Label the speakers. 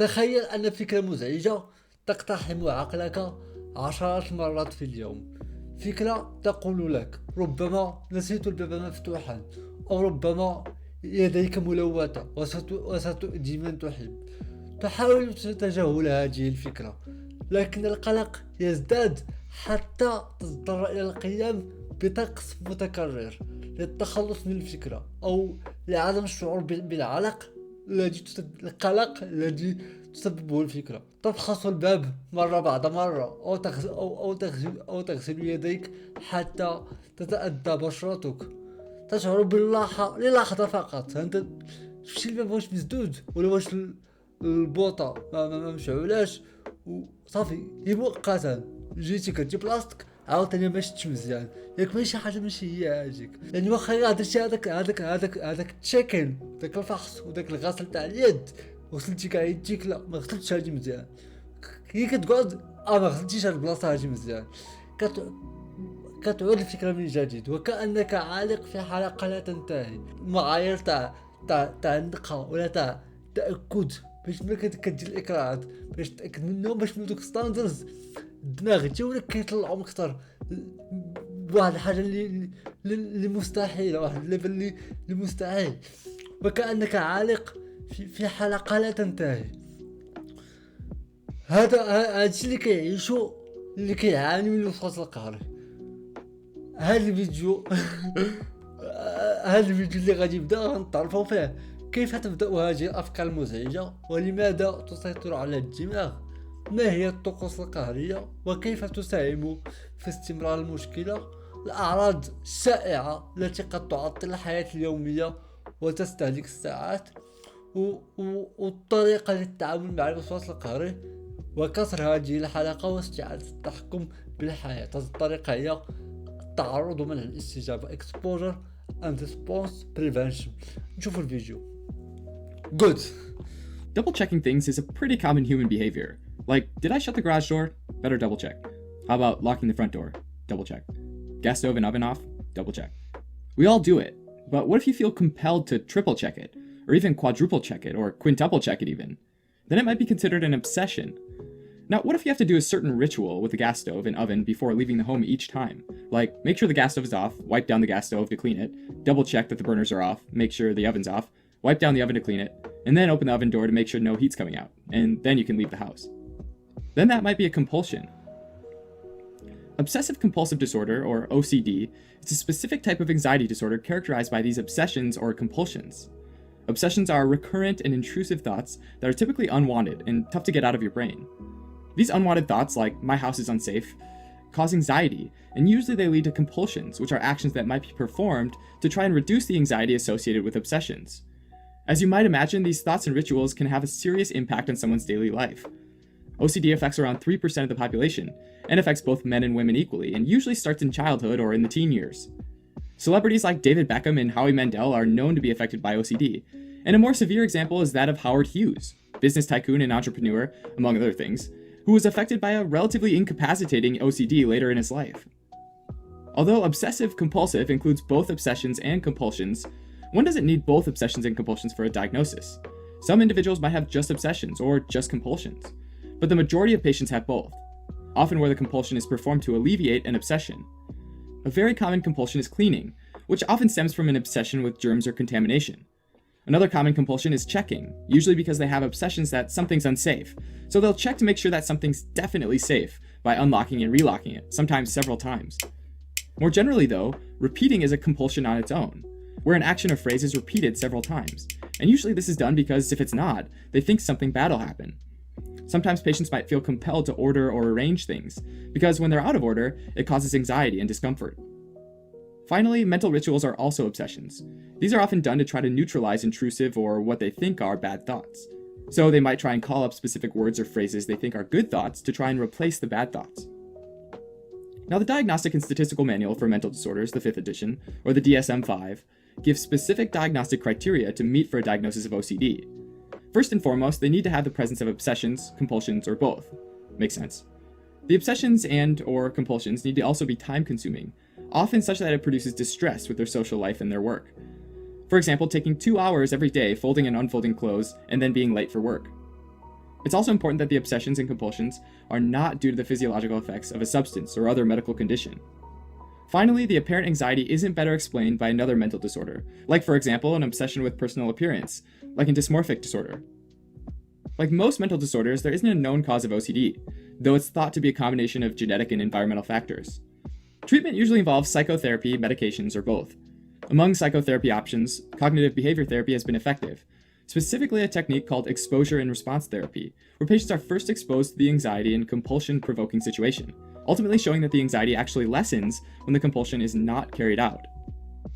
Speaker 1: تخيل أن فكرة مزعجة تقتحم عقلك عشرات المرات في اليوم. فكرة تقول لك ربما نسيت الباب مفتوحا، أو ربما يديك ملوثة وستؤذي من تحب. تحاول تجاهل هذه الفكرة، لكن القلق يزداد حتى تضطر إلى القيام بطقس متكرر للتخلص من الفكرة، أو لعدم الشعور القلق الذي تسببه الفكرة. تفحص الباب مرة بعد مرة، أو تغسل يديك حتى تتأذى بشرتك. تشعر للحظة فقط أنت شفتي الباب واش مسدود ولا واش البوطة ما مشعولاش، وصافي هي مؤقتا. جيتي كتجيب بلاصتك عاوتاني ما شفتش مزيان، ياك ماشي حاجه ماشي هي هاجيك. يعني واخا درتي هذاك التشيكن، داك الفحص وداك الغسل تاع اليد، غسلتي كاع يديك، لا ما غسلتش هادي مزيان. هي كتقعد ما غسلتيش هاد البلاصه هادي مزيان، كتعود الفكره من جديد، وكانك عالق في حلقه لا تنتهي. معايير تاع النقه ولا تاع تاكد باش ملي كدير الاكراهات باش تاكد منهم، باش من دوك ستاندرز الدماغ تاولك كيطلعوا اكثر واحد الحاجه اللي مستحيله، واحد الليفل اللي مستحيل، وكانك عالق في حلقه لا تنتهي. هذا الشيء اللي كيعيشوا اللي كيعاني من الوسواس القهري. هذا الفيديو اللي غادي يبدا غنتعرفوا فيه كيف تبدأ هذه الأفكار المزعجة، ولماذا تسيطر على الدماغ، ما هي الطقوس القهرية، وكيف تساهم في استمرار المشكلة، الأعراض الشائعة التي قد تعطل الحياة اليومية وتستهلك الساعات، والطريقة للتعامل مع الوسواس القهري وكسر هذه الحلقة واستعادة التحكم بالحياة. هذه الطريقة هي التعرض ومنع الاستجابة exposure and response prevention. نشوفوا الفيديو. Good.
Speaker 2: Double checking things is a pretty common human behavior. Like, did I shut the garage door? Better double check. How about locking the front door? Double check. Gas stove and oven off? Double check. We all do it, but what if you feel compelled to triple check it, or even quadruple check it, or quintuple check it even? Then it might be considered an obsession. Now, what if you have to do a certain ritual with the gas stove and oven before leaving the home each time? Like, make sure the gas stove is off, wipe down the gas stove to clean it, double check that the burners are off, make sure the oven's off, wipe down the oven to clean it, and then open the oven door to make sure no heat's coming out, and then you can leave the house. Then that might be a compulsion. Obsessive compulsive disorder, or OCD, is a specific type of anxiety disorder characterized by these obsessions or compulsions. Obsessions are recurrent and intrusive thoughts that are typically unwanted and tough to get out of your brain. These unwanted thoughts, like my house is unsafe, cause anxiety, and usually they lead to compulsions, which are actions that might be performed to try and reduce the anxiety associated with obsessions. As you might imagine, these thoughts and rituals can have a serious impact on someone's daily life. OCD affects around 3% of the population, and affects both men and women equally, and usually starts in childhood or in the teen years. Celebrities like David Beckham and Howie Mandel are known to be affected by OCD, and a more severe example is that of Howard Hughes, business tycoon and entrepreneur, among other things, who was affected by a relatively incapacitating OCD later in his life. Although obsessive-compulsive includes both obsessions and compulsions, one doesn't need both obsessions and compulsions for a diagnosis. Some individuals might have just obsessions or just compulsions, but the majority of patients have both, often where the compulsion is performed to alleviate an obsession. A very common compulsion is cleaning, which often stems from an obsession with germs or contamination. Another common compulsion is checking, usually because they have obsessions that something's unsafe, so they'll check to make sure that something's definitely safe by unlocking and relocking it, sometimes several times. More generally though, repeating is a compulsion on its own, where an action or phrase is repeated several times, and usually this is done because if it's not, they think something bad will happen. Sometimes patients might feel compelled to order or arrange things, because when they're out of order, it causes anxiety and discomfort. Finally, mental rituals are also obsessions. These are often done to try to neutralize intrusive or what they think are bad thoughts. So they might try and call up specific words or phrases they think are good thoughts to try and replace the bad thoughts. Now, the Diagnostic and Statistical Manual for Mental Disorders, the 5th edition, or the DSM-5, gives specific diagnostic criteria to meet for a diagnosis of OCD. First and foremost, they need to have the presence of obsessions, compulsions, or both. Makes sense. The obsessions and or compulsions need to also be time-consuming, often such that it produces distress with their social life and their work. For example, taking 2 hours every day folding and unfolding clothes and then being late for work. It's also important that the obsessions and compulsions are not due to the physiological effects of a substance or other medical condition. Finally, the apparent anxiety isn't better explained by another mental disorder, like for example, an obsession with personal appearance, like in dysmorphic disorder. Like most mental disorders, there isn't a known cause of OCD, though it's thought to be a combination of genetic and environmental factors. Treatment usually involves psychotherapy, medications, or both. Among psychotherapy options, cognitive behavior therapy has been effective, specifically a technique called exposure and response therapy, where patients are first exposed to the anxiety and compulsion-provoking situation, ultimately showing that the anxiety actually lessens when the compulsion is not carried out.